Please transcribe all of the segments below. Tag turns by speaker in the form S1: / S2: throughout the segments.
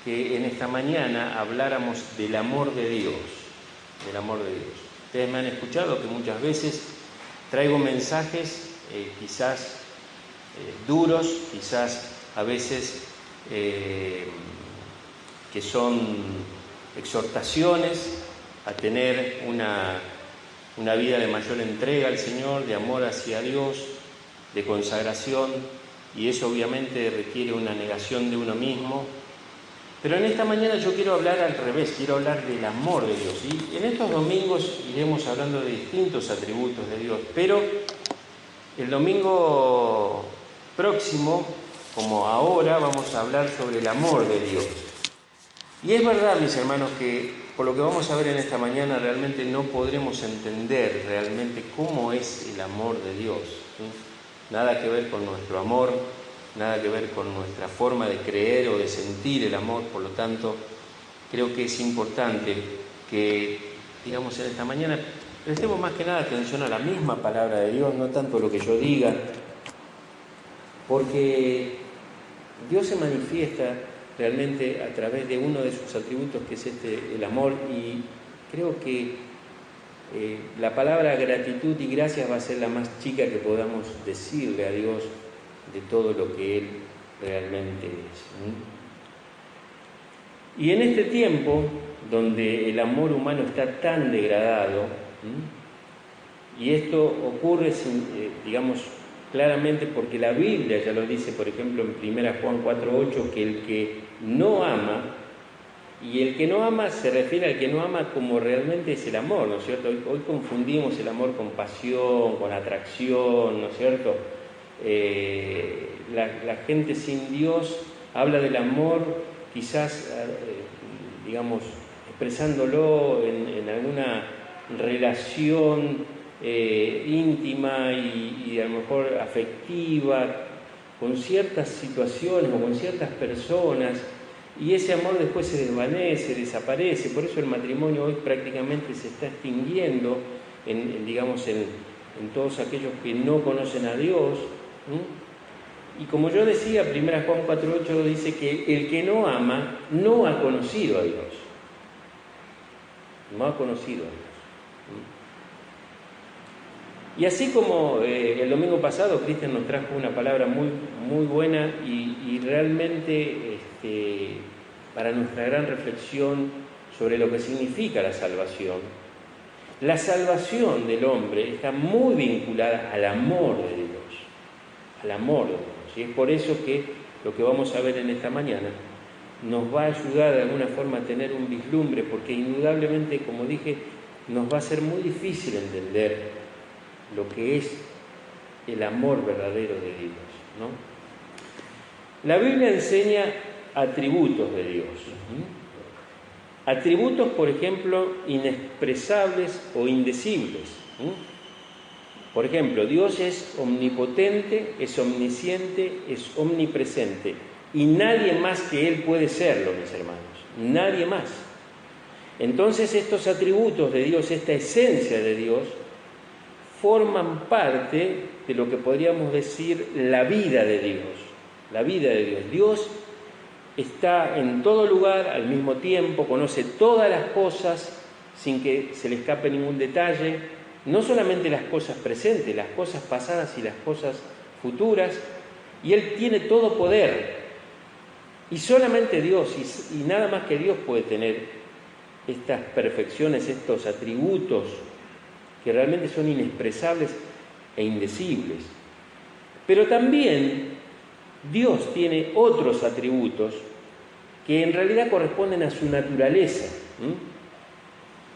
S1: que en esta mañana habláramos del amor de Dios, del amor de Dios. Ustedes me han escuchado que muchas veces traigo mensajes quizás duros, quizás a veces que son exhortaciones a tener una vida de mayor entrega al Señor, de amor hacia Dios, de consagración, y eso obviamente requiere una negación de uno mismo. Pero en esta mañana yo quiero hablar al revés, quiero hablar del amor de Dios. Y en estos domingos iremos hablando de distintos atributos de Dios, pero el domingo próximo, como ahora, vamos a hablar sobre el amor de Dios. Y es verdad, mis hermanos, que por lo que vamos a ver en esta mañana realmente no podremos entender realmente cómo es el amor de Dios, ¿sí? Nada que ver con nuestro amor, nada que ver con nuestra forma de creer o de sentir el amor. Por lo tanto, creo que es importante que, digamos, en esta mañana prestemos más que nada atención a la misma palabra de Dios, no tanto lo que yo diga, porque Dios se manifiesta realmente a través de uno de sus atributos, que es el amor, y creo que la palabra gratitud y gracias va a ser la más chica que podamos decirle a Dios de todo lo que Él realmente es. Y en este tiempo, donde el amor humano está tan degradado, y esto ocurre, digamos, claramente porque la Biblia ya lo dice, por ejemplo, en 1 Juan 4:8, que el que no ama, y el que no ama se refiere al que no ama como realmente es el amor, ¿no es cierto? Hoy confundimos el amor con pasión, con atracción, ¿no es cierto? La gente sin Dios habla del amor quizás, digamos, expresándolo en alguna relación íntima y a lo mejor afectiva con ciertas situaciones o con ciertas personas, y ese amor después se desvanece, desaparece. Por eso el matrimonio hoy prácticamente se está extinguiendo digamos, en todos aquellos que no conocen a Dios. Y como yo decía, 1 Juan 4:8 dice que el que no ama no ha conocido a Dios. No ha conocido a Dios. Y así como el domingo pasado Cristian nos trajo una palabra muy, muy buena y realmente para nuestra gran reflexión sobre lo que significa la salvación. La salvación del hombre está muy vinculada al amor de Dios, al amor de Dios. Y es por eso que lo que vamos a ver en esta mañana nos va a ayudar de alguna forma a tener un vislumbre, porque indudablemente, como dije, nos va a ser muy difícil entender lo que es el amor verdadero de Dios, ¿no? La Biblia enseña atributos de Dios. Atributos, por ejemplo, inexpresables o indecibles. Por ejemplo, Dios es omnipotente, es omnisciente, es omnipresente. Y nadie más que Él puede serlo, mis hermanos. Nadie más. Entonces, estos atributos de Dios, esta esencia de Dios, forman parte de lo que podríamos decir la vida de Dios. La vida de Dios. Dios está en todo lugar al mismo tiempo, conoce todas las cosas sin que se le escape ningún detalle, no solamente las cosas presentes, las cosas pasadas y las cosas futuras, y Él tiene todo poder. Y solamente Dios y nada más que Dios puede tener estas perfecciones, estos atributos que realmente son inexpresables e indecibles. Pero también Dios tiene otros atributos que en realidad corresponden a su naturaleza.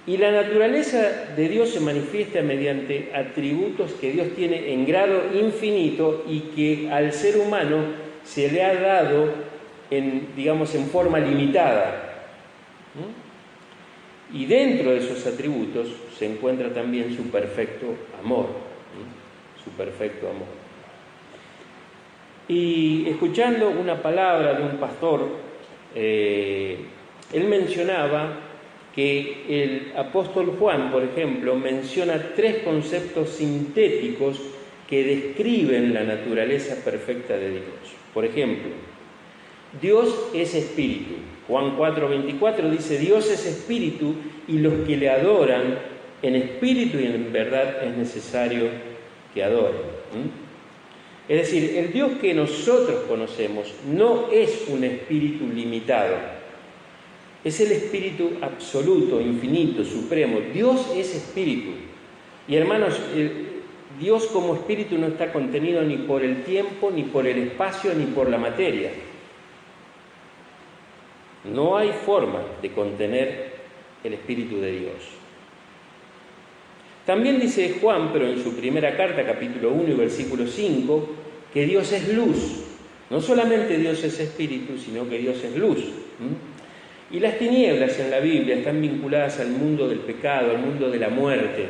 S1: Y la naturaleza de Dios se manifiesta mediante atributos que Dios tiene en grado infinito y que al ser humano se le ha dado digamos, en forma limitada. Y dentro de esos atributos se encuentra también su perfecto amor. Su perfecto amor. Y escuchando una palabra de un pastor, él mencionaba que el apóstol Juan, por ejemplo, menciona 3 conceptos sintéticos que describen la naturaleza perfecta de Dios. Por ejemplo, Dios es espíritu. Juan 4:24 dice, Dios es espíritu y los que le adoran en espíritu y en verdad es necesario que adoren. Es decir, el Dios que nosotros conocemos no es un espíritu limitado, es el espíritu absoluto, infinito, supremo. Dios es espíritu. Y hermanos, Dios como espíritu no está contenido ni por el tiempo, ni por el espacio, ni por la materia. No hay forma de contener el espíritu de Dios. También dice Juan, pero en su primera carta, capítulo 1 y versículo 5, que Dios es luz. No solamente Dios es espíritu, sino que Dios es luz. Y las tinieblas en la Biblia están vinculadas al mundo del pecado, al mundo de la muerte.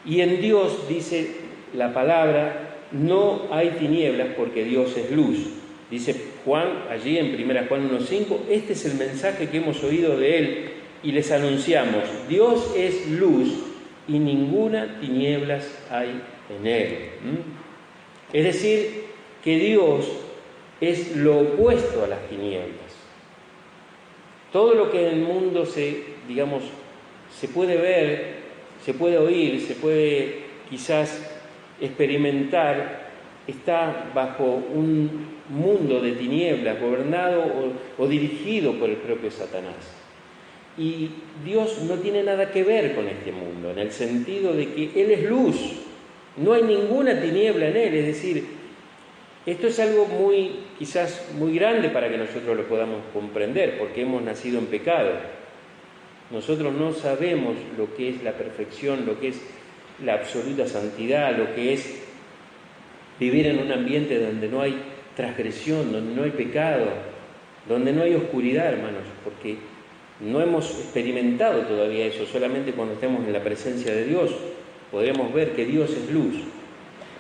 S1: Y en Dios, dice la palabra, no hay tinieblas porque Dios es luz. Dice Juan, allí en 1 Juan 1:5, este es el mensaje que hemos oído de Él y les anunciamos, Dios es luz y ninguna tinieblas hay en Él. Es decir, que Dios es lo opuesto a las tinieblas. Todo lo que en el mundo se puede ver, se puede oír, se puede quizás experimentar, está bajo un mundo de tinieblas, gobernado o dirigido por el propio Satanás. Y Dios no tiene nada que ver con este mundo, en el sentido de que Él es luz, no hay ninguna tiniebla en Él, es decir, esto es algo quizás muy grande para que nosotros lo podamos comprender, porque hemos nacido en pecado. Nosotros no sabemos lo que es la perfección, lo que es la absoluta santidad, lo que es vivir en un ambiente donde no hay transgresión, donde no hay pecado, donde no hay oscuridad, hermanos, porque no hemos experimentado todavía eso. Solamente cuando estemos en la presencia de Dios podremos ver que Dios es luz.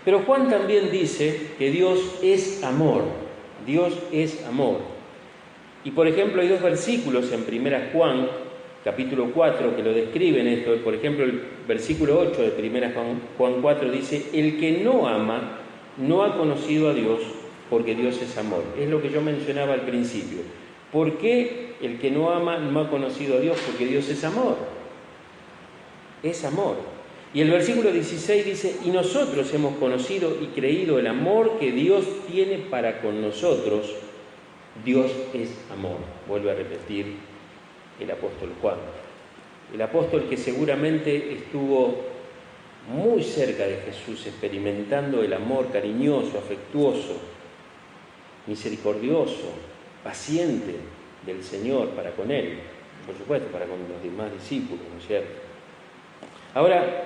S1: Pero Juan también dice que Dios es amor. Dios es amor. Y por ejemplo hay dos versículos en 1 Juan, capítulo 4, que lo describen esto. Por ejemplo, el versículo 8 de 1 Juan 4 dice, el que no ama no ha conocido a Dios, porque Dios es amor. Es lo que yo mencionaba al principio. ¿Por qué el que no ama no ha conocido a Dios? Porque Dios es amor. Es amor. Y el versículo 16 dice, y nosotros hemos conocido y creído el amor que Dios tiene para con nosotros. Dios es amor. Vuelve a repetir el apóstol Juan. El apóstol que seguramente estuvo muy cerca de Jesús, experimentando el amor cariñoso, afectuoso, misericordioso, paciente del Señor para con Él, por supuesto, para con los demás discípulos, ¿no es cierto? Ahora,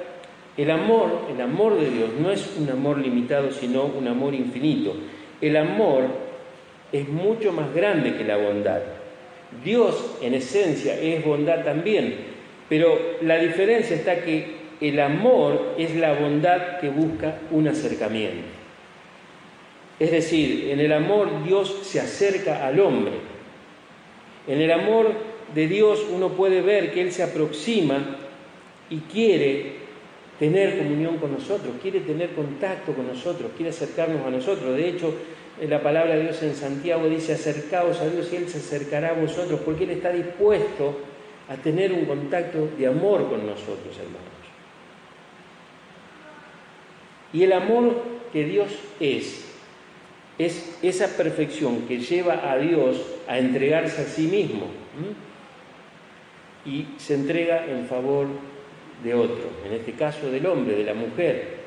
S1: el amor de Dios no es un amor limitado, sino un amor infinito. El amor es mucho más grande que la bondad. Dios, en esencia, es bondad también, pero la diferencia está que el amor es la bondad que busca un acercamiento. Es decir, en el amor Dios se acerca al hombre. En el amor de Dios uno puede ver que Él se aproxima y quiere tener comunión con nosotros, quiere tener contacto con nosotros, quiere acercarnos a nosotros. De hecho, la palabra de Dios en Santiago dice, acercaos a Dios y Él se acercará a vosotros, porque Él está dispuesto a tener un contacto de amor con nosotros, hermanos. Y el amor que Dios es esa perfección que lleva a Dios a entregarse a sí mismo, y se entrega en favor de otro, en este caso del hombre, de la mujer.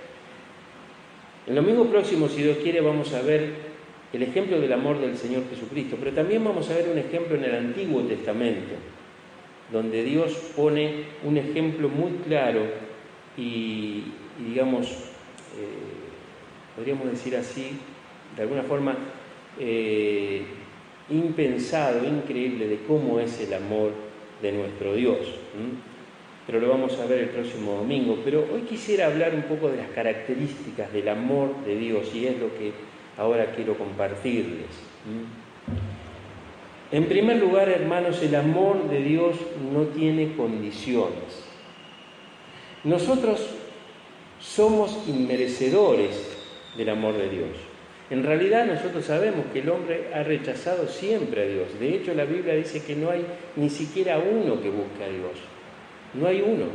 S1: El domingo próximo, si Dios quiere, vamos a ver el ejemplo del amor del Señor Jesucristo, pero también vamos a ver un ejemplo en el Antiguo Testamento, donde Dios pone un ejemplo muy claro y digamos, podríamos decir así, de alguna forma impensado, increíble, de cómo es el amor de nuestro Dios. Pero lo vamos a ver el próximo domingo. Pero hoy quisiera hablar un poco de las características del amor de Dios, y es lo que ahora quiero compartirles. En primer lugar, hermanos, el amor de Dios no tiene condiciones. Nosotros somos inmerecedores del amor de Dios. En realidad nosotros sabemos que el hombre ha rechazado siempre a Dios. De hecho, la Biblia dice que no hay ni siquiera uno que busque a Dios. No hay uno.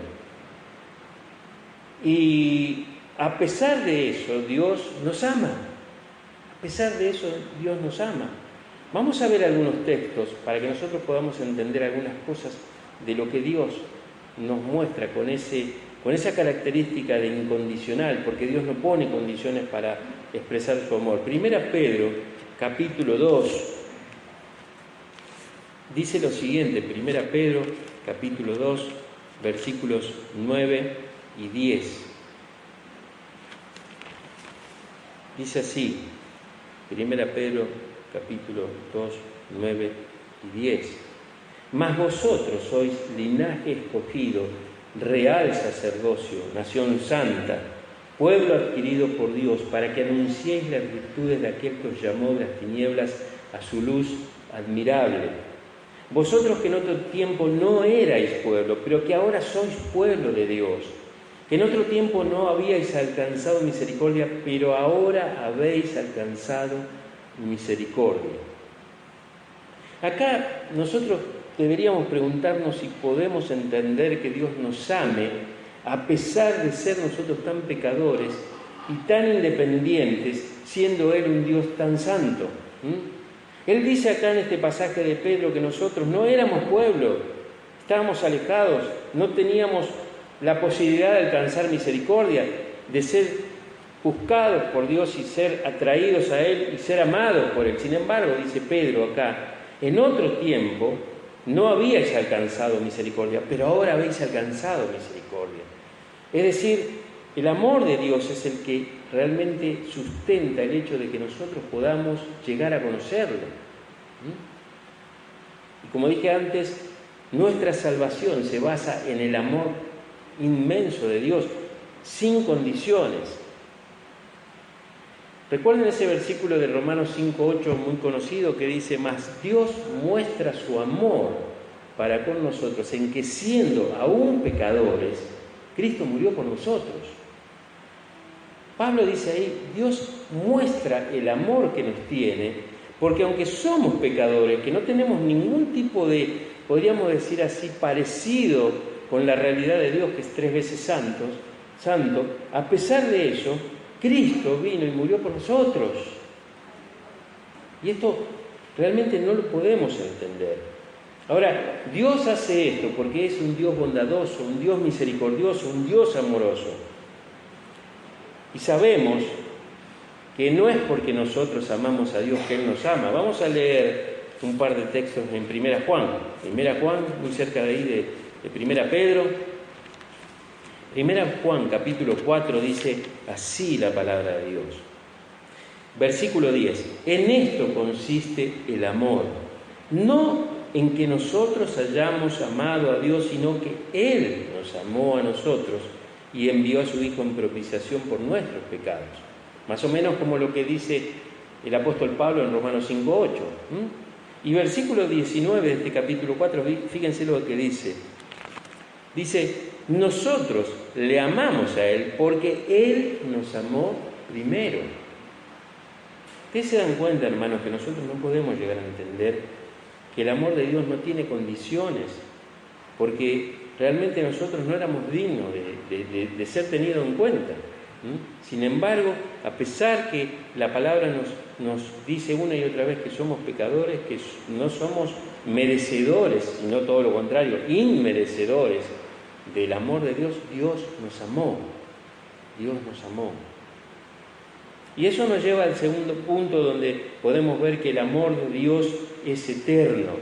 S1: Y a pesar de eso, Dios nos ama. A pesar de eso, Dios nos ama. Vamos a ver algunos textos para que nosotros podamos entender algunas cosas de lo que Dios nos muestra con esa característica de incondicional, porque Dios no pone condiciones para expresar su amor. Primera Pedro, capítulo 2, dice lo siguiente, Primera Pedro, capítulo 2, versículos 9 y 10. Dice así, Primera Pedro, capítulo 2, 9 y 10. Mas vosotros sois linaje escogido, real sacerdocio, nación santa, pueblo adquirido por Dios, para que anunciéis las virtudes de aquel que os llamó de las tinieblas a su luz admirable. Vosotros que en otro tiempo no erais pueblo, pero que ahora sois pueblo de Dios, que en otro tiempo no habíais alcanzado misericordia, pero ahora habéis alcanzado misericordia. Acá nosotros deberíamos preguntarnos si podemos entender que Dios nos ame a pesar de ser nosotros tan pecadores y tan independientes, siendo Él un Dios tan santo. Él dice acá en este pasaje de Pedro que nosotros no éramos pueblo, estábamos alejados, no teníamos la posibilidad de alcanzar misericordia, de ser buscados por Dios y ser atraídos a Él y ser amados por Él. Sin embargo, dice Pedro acá, en otro tiempo no habíais alcanzado misericordia, pero ahora habéis alcanzado misericordia. Es decir, el amor de Dios es el que realmente sustenta el hecho de que nosotros podamos llegar a conocerlo. Y como dije antes, nuestra salvación se basa en el amor inmenso de Dios, sin condiciones. Recuerden ese versículo de Romanos 5:8 muy conocido que dice: mas Dios muestra su amor para con nosotros en que siendo aún pecadores, Cristo murió por nosotros. Pablo dice ahí, Dios muestra el amor que nos tiene, porque aunque somos pecadores, que no tenemos ningún tipo de, podríamos decir así, parecido con la realidad de Dios, que es 3 veces santo, a pesar de eso, Cristo vino y murió por nosotros. Y esto realmente no lo podemos entender. Ahora, Dios hace esto porque es un Dios bondadoso, un Dios misericordioso, un Dios amoroso. Y sabemos que no es porque nosotros amamos a Dios que Él nos ama. Vamos a leer un par de textos en Primera Juan. Primera Juan, muy cerca de ahí de Primera Pedro. Primera Juan, capítulo 4, dice así la palabra de Dios. Versículo 10. En esto consiste el amor. No en que nosotros hayamos amado a Dios, sino que Él nos amó a nosotros y envió a su Hijo en propiciación por nuestros pecados. Más o menos como lo que dice el apóstol Pablo en Romanos 5:8. Y versículo 19 de este capítulo 4, fíjense lo que dice. Dice, nosotros le amamos a Él porque Él nos amó primero. Ustedes se dan cuenta, hermanos, que nosotros no podemos llegar a entender que el amor de Dios no tiene condiciones, porque realmente nosotros no éramos dignos de ser tenidos en cuenta. Sin embargo, a pesar que la palabra nos dice una y otra vez que somos pecadores, que no somos merecedores, sino todo lo contrario, inmerecedores del amor de Dios, Dios nos amó. Dios nos amó. Y eso nos lleva al segundo punto donde podemos ver que el amor de Dios es eterno.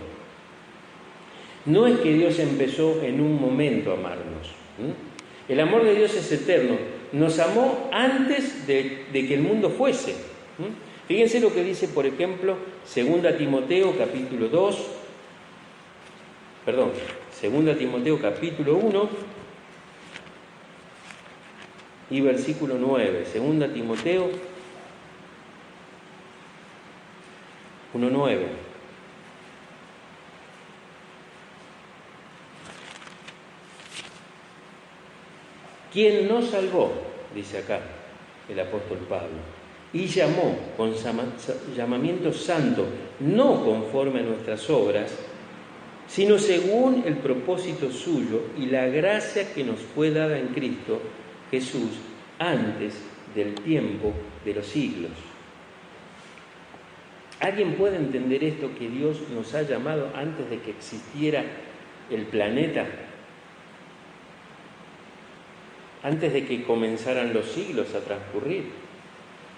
S1: No es que Dios empezó en un momento a amarnos. El amor de Dios es eterno. Nos amó antes de que el mundo fuese. Fíjense lo que dice, por ejemplo, 2 Timoteo capítulo 1 y versículo 9. 2 Timoteo 1:9. ¿Quién nos salvó? Dice acá el apóstol Pablo. y llamó con llamamiento santo, no conforme a nuestras obras, sino según el propósito suyo y la gracia que nos fue dada en Cristo Jesús antes del tiempo de los siglos. ¿Alguien puede entender esto, que Dios nos ha llamado antes de que existiera el planeta? Antes de que comenzaran los siglos a transcurrir.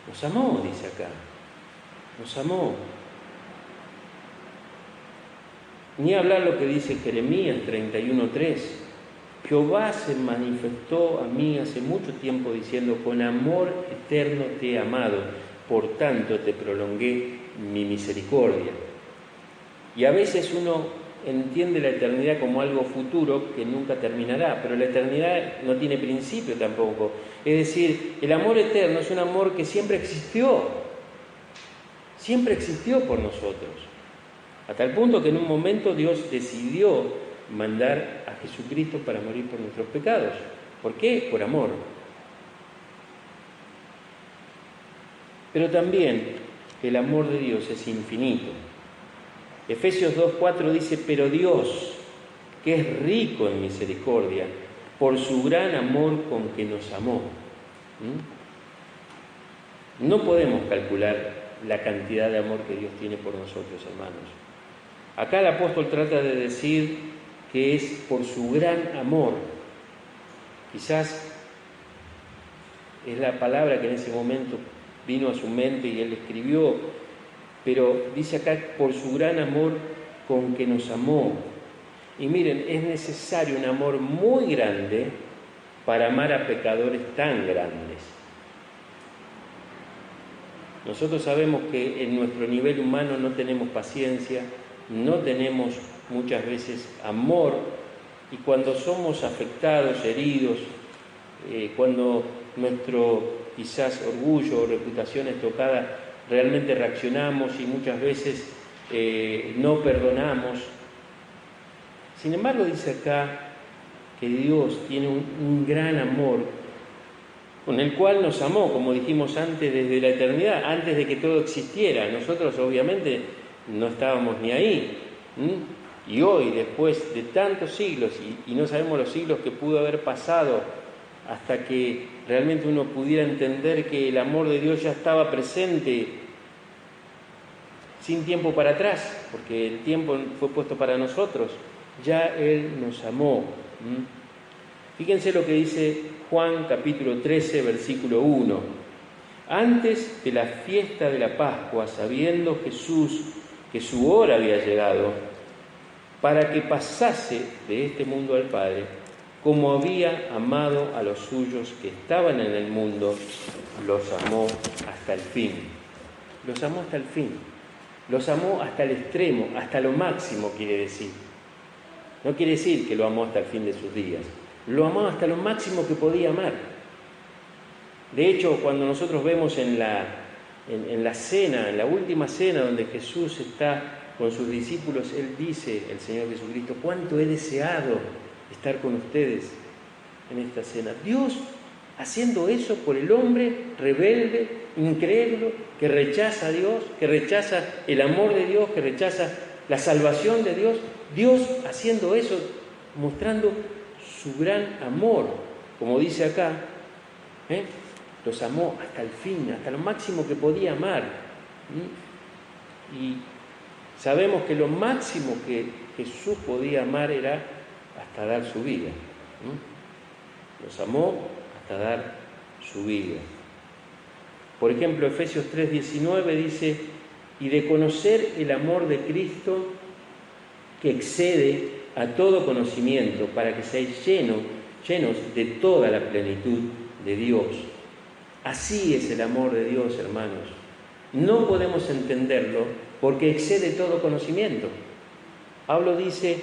S1: Nos amó, dice acá. Nos amó. Ni hablar lo que dice Jeremías 31:3. Jehová se manifestó a mí hace mucho tiempo diciendo: con amor eterno te he amado, por tanto te prolongué mi misericordia. Y a veces uno entiende la eternidad como algo futuro que nunca terminará, pero la eternidad no tiene principio tampoco. Es decir, el amor eterno es un amor que siempre existió por nosotros, a tal punto que en un momento Dios decidió mandar a Jesucristo para morir por nuestros pecados. ¿Por qué? Por amor. Pero también el amor de Dios es infinito. Efesios 2:4 dice: pero Dios, que es rico en misericordia, por su gran amor con que nos amó. No podemos calcular la cantidad de amor que Dios tiene por nosotros, hermanos. Acá el apóstol trata de decir que es por su gran amor. Quizás es la palabra que en ese momento vino a su mente y él escribió, pero dice acá: por su gran amor con que nos amó. Y miren, es necesario un amor muy grande para amar a pecadores tan grandes. Nosotros sabemos que en nuestro nivel humano no tenemos paciencia, no tenemos muchas veces amor, y cuando somos afectados, heridos, cuando nuestro quizás orgullo o reputación es tocada, realmente reaccionamos y muchas veces no perdonamos. Sin embargo, dice acá que Dios tiene un gran amor con el cual nos amó, como dijimos antes, desde la eternidad, antes de que todo existiera. Nosotros obviamente no estábamos ni ahí. Y hoy, después de tantos siglos, y no sabemos los siglos que pudo haber pasado hasta que realmente uno pudiera entender que el amor de Dios ya estaba presente sin tiempo para atrás, porque el tiempo fue puesto para nosotros, ya Él nos amó. Fíjense lo que dice Juan capítulo 13, versículo 1. Antes de la fiesta de la Pascua, sabiendo Jesús que su hora había llegado, para que pasase de este mundo al Padre, como había amado a los suyos que estaban en el mundo, los amó hasta el fin. Los amó hasta el fin. Los amó hasta el extremo, hasta lo máximo, quiere decir. No quiere decir que lo amó hasta el fin de sus días. Lo amó hasta lo máximo que podía amar. De hecho, cuando nosotros vemos en la cena, en la última cena donde Jesús está con sus discípulos, Él dice, el Señor Jesucristo: cuánto he deseado estar con ustedes en esta cena. Dios haciendo eso por el hombre rebelde, incrédulo, que rechaza a Dios, que rechaza el amor de Dios, que rechaza la salvación de Dios. Dios haciendo eso, mostrando su gran amor, como dice acá, los amó hasta el fin, hasta lo máximo que podía amar. Y sabemos que lo máximo que Jesús podía amar era hasta dar su vida. Los amó hasta dar su vida. Por ejemplo, Efesios 3:19 dice: y de conocer el amor de Cristo que excede a todo conocimiento, para que seáis llenos de toda la plenitud de Dios. Así es el amor de Dios, hermanos. No podemos entenderlo porque excede todo conocimiento. Pablo dice: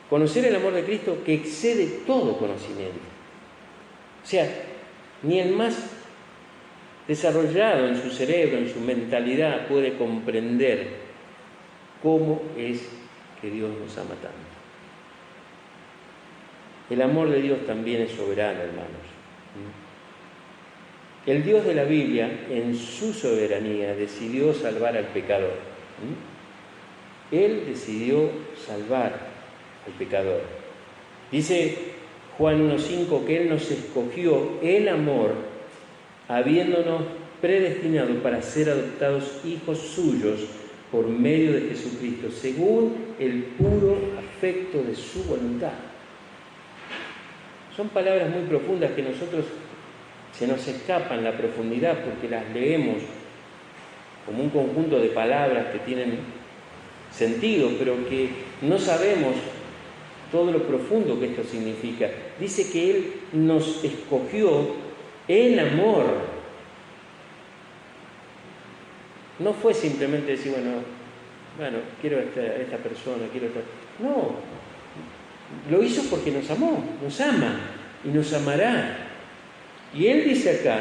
S1: conocer el amor de Cristo que excede todo conocimiento. O sea, ni el más desarrollado en su cerebro, en su mentalidad, puede comprender cómo es que Dios nos ama tanto. El amor de Dios también es soberano, hermanos. El Dios de la Biblia, en su soberanía, decidió salvar al pecador. Él decidió salvar al pecador. Dice Juan 1:5 que Él nos escogió el amor, habiéndonos predestinado para ser adoptados hijos suyos por medio de Jesucristo, según el puro afecto de su voluntad. Son palabras muy profundas que nosotros se nos escapan la profundidad porque las leemos como un conjunto de palabras que tienen sentido, pero que no sabemos todo lo profundo que esto significa. Dice que Él nos escogió en amor. No fue simplemente decir, bueno, quiero a esta persona, quiero a esta... No, lo hizo porque nos amó, nos ama y nos amará. Y Él dice acá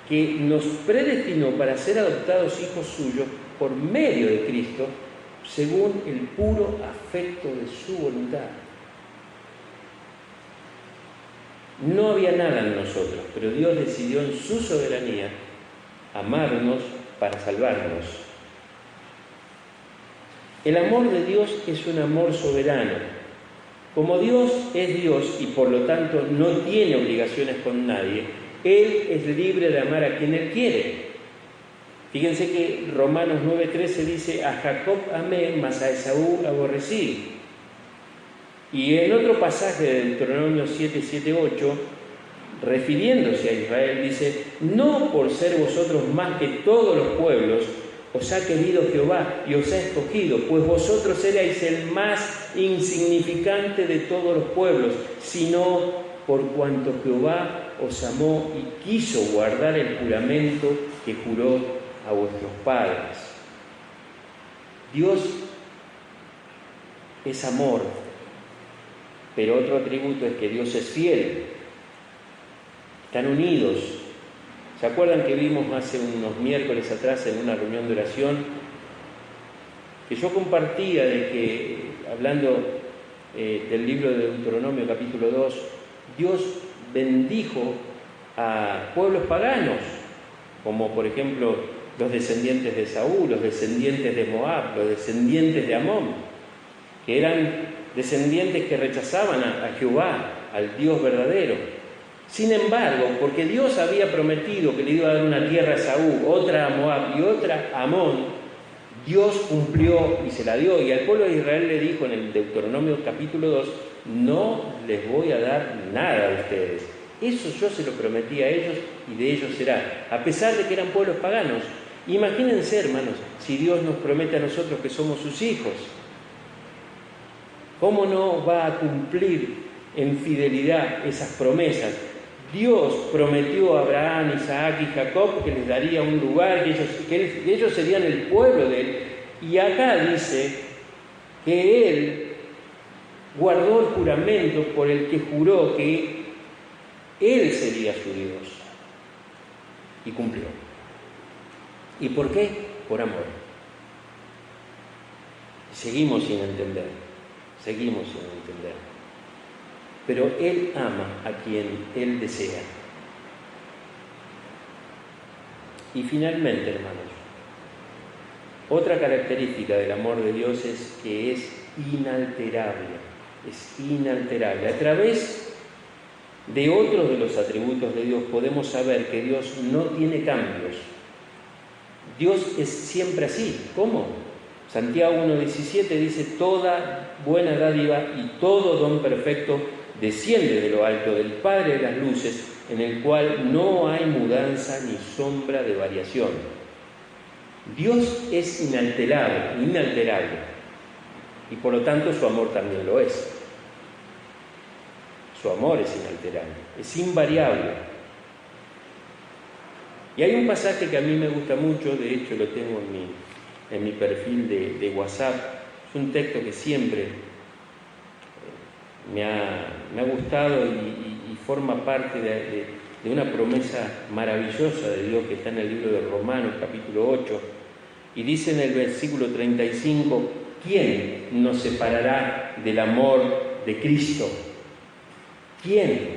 S1: que nos predestinó para ser adoptados hijos suyos por medio de Cristo, según el puro afecto de su voluntad. No había nada en nosotros, pero Dios decidió en su soberanía amarnos para salvarnos. El amor de Dios es un amor soberano. Como Dios es Dios y por lo tanto no tiene obligaciones con nadie, Él es libre de amar a quien Él quiere. Fíjense que Romanos 9:13 dice, a Jacob amé, mas a Esaú aborrecí. Y en otro pasaje de Deuteronomio 7:8, refiriéndose a Israel, dice, no por ser vosotros más que todos los pueblos, os ha querido Jehová y os ha escogido, pues vosotros erais el más insignificante de todos los pueblos, sino por cuanto Jehová os amó y quiso guardar el juramento que juró a vuestros padres. Dios es amor, pero otro atributo es que Dios es fiel. Están unidos. ¿Se acuerdan que vimos hace unos miércoles atrás en una reunión de oración que yo compartía de que, hablando del libro de Deuteronomio capítulo 2, Dios bendijo a pueblos paganos, como por ejemplo los descendientes de Saúl, los descendientes de Moab, los descendientes de Amón, que eran descendientes que rechazaban a Jehová, al Dios verdadero. Sin embargo, porque Dios había prometido que le iba a dar una tierra a Saúl, otra a Moab y otra a Amón, Dios cumplió y se la dio. Y al pueblo de Israel le dijo en el Deuteronomio capítulo 2, no les voy a dar nada a ustedes. Eso yo se lo prometí a ellos y de ellos será, a pesar de que eran pueblos paganos. Imagínense, hermanos, si Dios nos promete a nosotros que somos sus hijos, ¿cómo no va a cumplir en fidelidad esas promesas? Dios prometió a Abraham, Isaac y Jacob que les daría un lugar, que ellos serían el pueblo de Él. Y acá dice que Él guardó el juramento por el que juró que Él sería su Dios. Y cumplió. ¿Y por qué? Por amor. Seguimos sin entender. Pero Él ama a quien Él desea. Y finalmente, hermanos, otra característica del amor de Dios es que es inalterable. A través de otros de los atributos de Dios podemos saber que Dios no tiene cambios. Dios es siempre así. ¿Cómo? Santiago 1:17 dice, toda buena dádiva y todo don perfecto desciende de lo alto del Padre de las luces, en el cual no hay mudanza ni sombra de variación. Dios es inalterable, y por lo tanto su amor también lo es. Su amor es inalterable, es invariable. Y hay un pasaje que a mí me gusta mucho, de hecho lo tengo en mi perfil de WhatsApp, es un texto que siempre me ha gustado y forma parte de una promesa maravillosa de Dios que está en el libro de Romanos capítulo 8, y dice en el versículo 35, ¿quién nos separará del amor de Cristo? ¿Quién?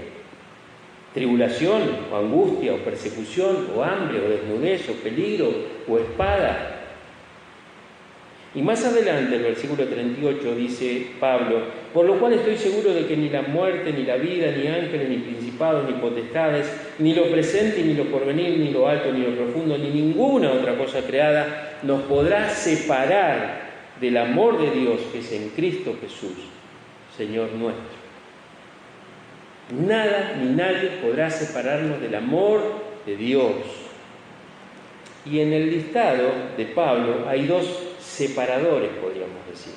S1: tribulación, o angustia, o persecución, o hambre, o desnudez, o peligro, o espada. Y más adelante, el versículo 38, dice Pablo: por lo cual estoy seguro de que ni la muerte, ni la vida, ni ángeles, ni principados, ni potestades, ni lo presente, ni lo porvenir, ni lo alto, ni lo profundo, ni ninguna otra cosa creada nos podrá separar del amor de Dios que es en Cristo Jesús, Señor nuestro. Nada ni nadie podrá separarnos del amor de Dios. Y en el listado de Pablo hay dos separadores, podríamos decir.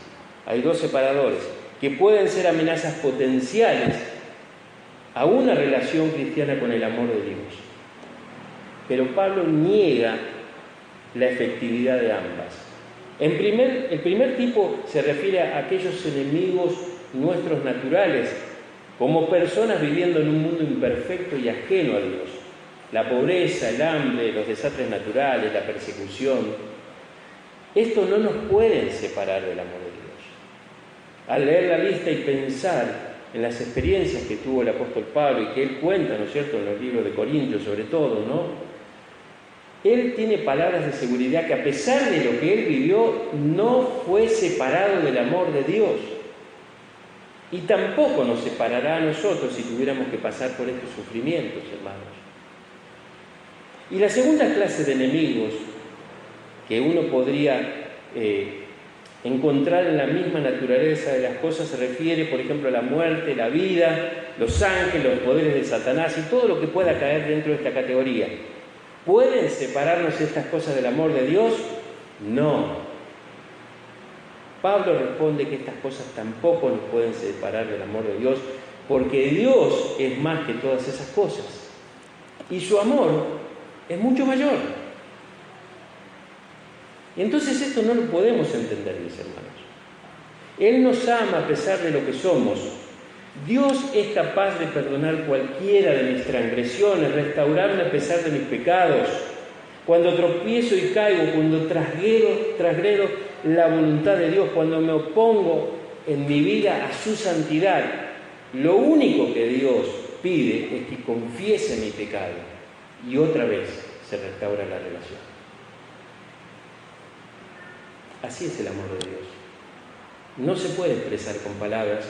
S1: Hay dos separadores que pueden ser amenazas potenciales a una relación cristiana con el amor de Dios. Pero Pablo niega la efectividad de ambas. El primer tipo se refiere a aquellos enemigos nuestros naturales, como personas viviendo en un mundo imperfecto y ajeno a Dios. La pobreza, el hambre, los desastres naturales, la persecución. Esto no nos pueden separar del amor de Dios. Al leer la lista y pensar en las experiencias que tuvo el apóstol Pablo y que él cuenta, ¿no es cierto?, en los libros de Corintios sobre todo, ¿no? Él tiene palabras de seguridad que a pesar de lo que él vivió, no fue separado del amor de Dios. Y tampoco nos separará a nosotros si tuviéramos que pasar por estos sufrimientos, hermanos. Y la segunda clase de enemigos que uno podría encontrar en la misma naturaleza de las cosas se refiere, por ejemplo, a la muerte, la vida, los ángeles, los poderes de Satanás y todo lo que pueda caer dentro de esta categoría. ¿Pueden separarnos estas cosas del amor de Dios? No. Pablo responde que estas cosas tampoco nos pueden separar del amor de Dios, porque Dios es más que todas esas cosas. Y su amor es mucho mayor. Y entonces esto no lo podemos entender, mis hermanos. Él nos ama a pesar de lo que somos. Dios es capaz de perdonar cualquiera de mis transgresiones, restaurarme a pesar de mis pecados. Cuando tropiezo y caigo, cuando trasgredo la voluntad de Dios, cuando me opongo en mi vida a su santidad, lo único que Dios pide es que confiese mi pecado y otra vez se restaura la relación. Así es el amor de Dios. No se puede expresar con palabras,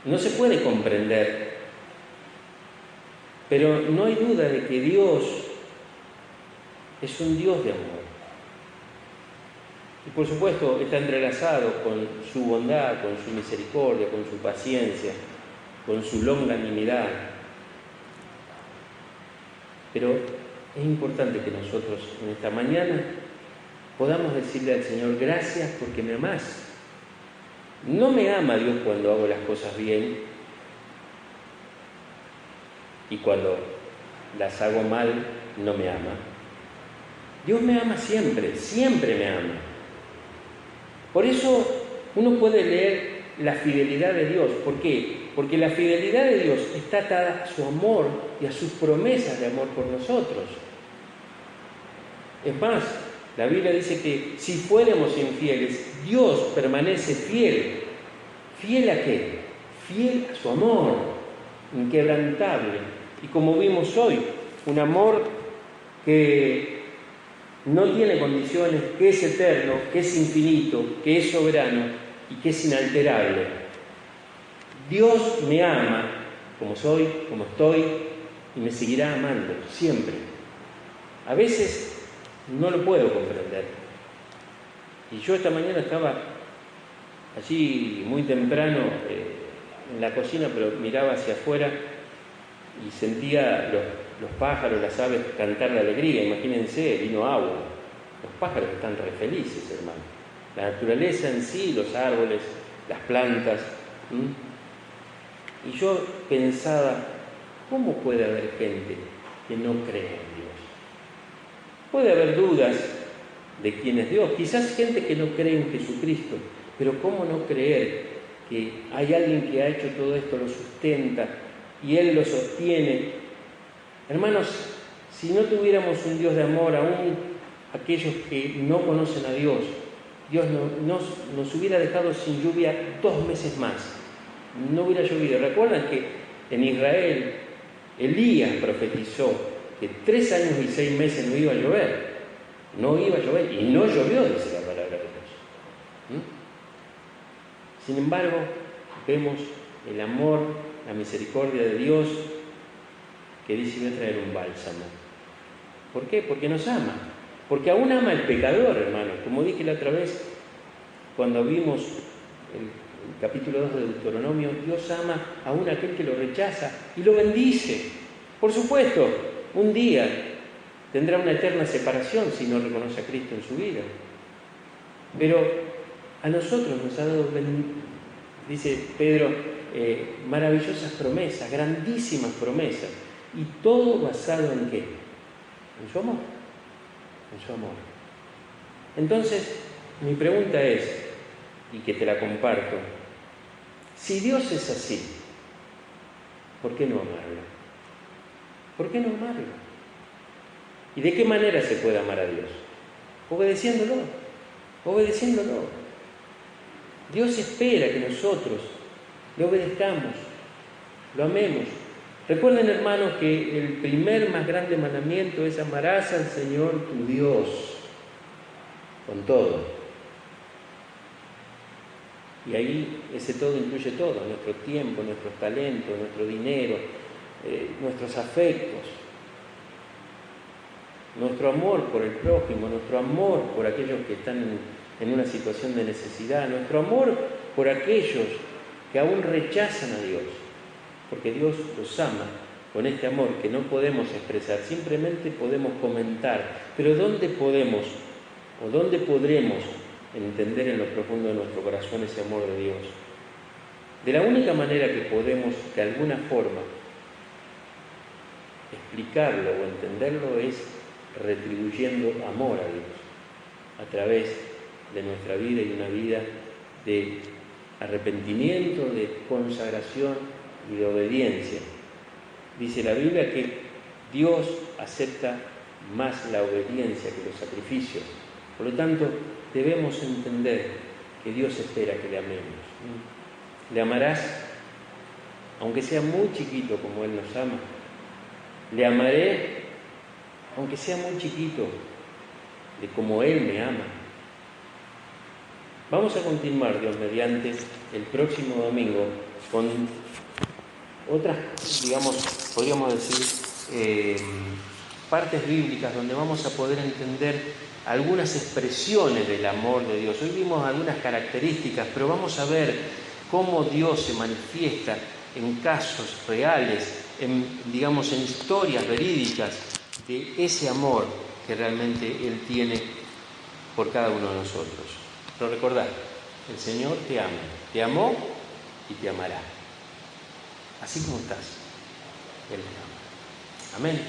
S1: no se puede comprender, pero no hay duda de que Dios es un Dios de amor. Y por supuesto está entrelazado con su bondad, con su misericordia, con su paciencia, con su longanimidad. Pero es importante que nosotros en esta mañana podamos decirle al Señor: gracias porque me amás. No me ama Dios cuando hago las cosas bien y cuando las hago mal no me ama. Dios me ama siempre, siempre me ama. Por eso uno puede leer la fidelidad de Dios. ¿Por qué? Porque la fidelidad de Dios está atada a su amor y a sus promesas de amor por nosotros. Es más, la Biblia dice que si fuéramos infieles, Dios permanece fiel. ¿Fiel a qué? Fiel a su amor, inquebrantable. Y como vimos hoy, un amor que no tiene condiciones, que es eterno, que es infinito, que es soberano y que es inalterable. Dios me ama como soy, como estoy, y me seguirá amando siempre. A veces no lo puedo comprender. Y yo esta mañana estaba allí muy temprano en la cocina, pero miraba hacia afuera y sentía los pájaros, las aves cantar de alegría. Imagínense, vino agua. Los pájaros están re felices, hermano. La naturaleza en sí, los árboles, las plantas. Y yo pensaba, ¿cómo puede haber gente que no cree en Dios? Puede haber dudas de quién es Dios, quizás gente que no cree en Jesucristo, pero ¿cómo no creer que hay alguien que ha hecho todo esto, lo sustenta y Él lo sostiene? Hermanos, si no tuviéramos un Dios de amor, aún aquellos que no conocen a Dios, Dios nos hubiera dejado sin lluvia 2 meses más. No hubiera llovido. ¿Recuerdan que en Israel Elías profetizó que 3 años y 6 meses no iba a llover. No iba a llover y no llovió, dice la palabra de Dios. Sin embargo, vemos el amor, la misericordia de Dios que dice: voy a traer un bálsamo. ¿Por qué? Porque nos ama. Porque aún ama al pecador, hermano. Como dije la otra vez, cuando vimos el capítulo 2 de Deuteronomio, Dios ama aún a aquel que lo rechaza y lo bendice. Por supuesto, un día tendrá una eterna separación si no reconoce a Cristo en su vida. Pero a nosotros nos ha dado, dice Pedro, maravillosas promesas, grandísimas promesas. ¿Y todo basado en qué? En su amor. En su amor. Entonces, mi pregunta es, y que te la comparto: si Dios es así, ¿por qué no amarlo? ¿Por qué no amarlo? ¿Y de qué manera se puede amar a Dios? Obedeciéndolo, obedeciéndolo. Dios espera que nosotros le obedezcamos, lo amemos. Recuerden, hermanos, que el primer más grande mandamiento es: amarás al Señor tu Dios con todo. Y ahí ese todo incluye todo: nuestro tiempo, nuestros talentos, nuestro dinero, nuestros afectos, nuestro amor por el prójimo, nuestro amor por aquellos que están en una situación de necesidad, nuestro amor por aquellos que aún rechazan a Dios, porque Dios los ama con este amor que no podemos expresar, simplemente podemos comentar. Pero ¿dónde podemos o dónde podremos entender en lo profundo de nuestro corazón ese amor de Dios? De la única manera que podemos de alguna forma explicarlo o entenderlo es retribuyendo amor a Dios a través de nuestra vida, y una vida de arrepentimiento, de consagración y de obediencia. Dice la Biblia que Dios acepta más la obediencia que los sacrificios. Por lo tanto, debemos entender que Dios espera que le amemos. Le amarás, aunque sea muy chiquito como Él nos ama. Le amaré, aunque sea muy chiquito, de como Él me ama. Vamos a continuar, Dios mediante, el próximo domingo con otras, podríamos decir, partes bíblicas donde vamos a poder entender algunas expresiones del amor de Dios. Hoy vimos algunas características, pero vamos a ver cómo Dios se manifiesta en casos reales, en historias verídicas de ese amor que realmente Él tiene por cada uno de nosotros. Pero recordad, el Señor te ama, te amó y te amará. Así como estás, Él te ama. Amén.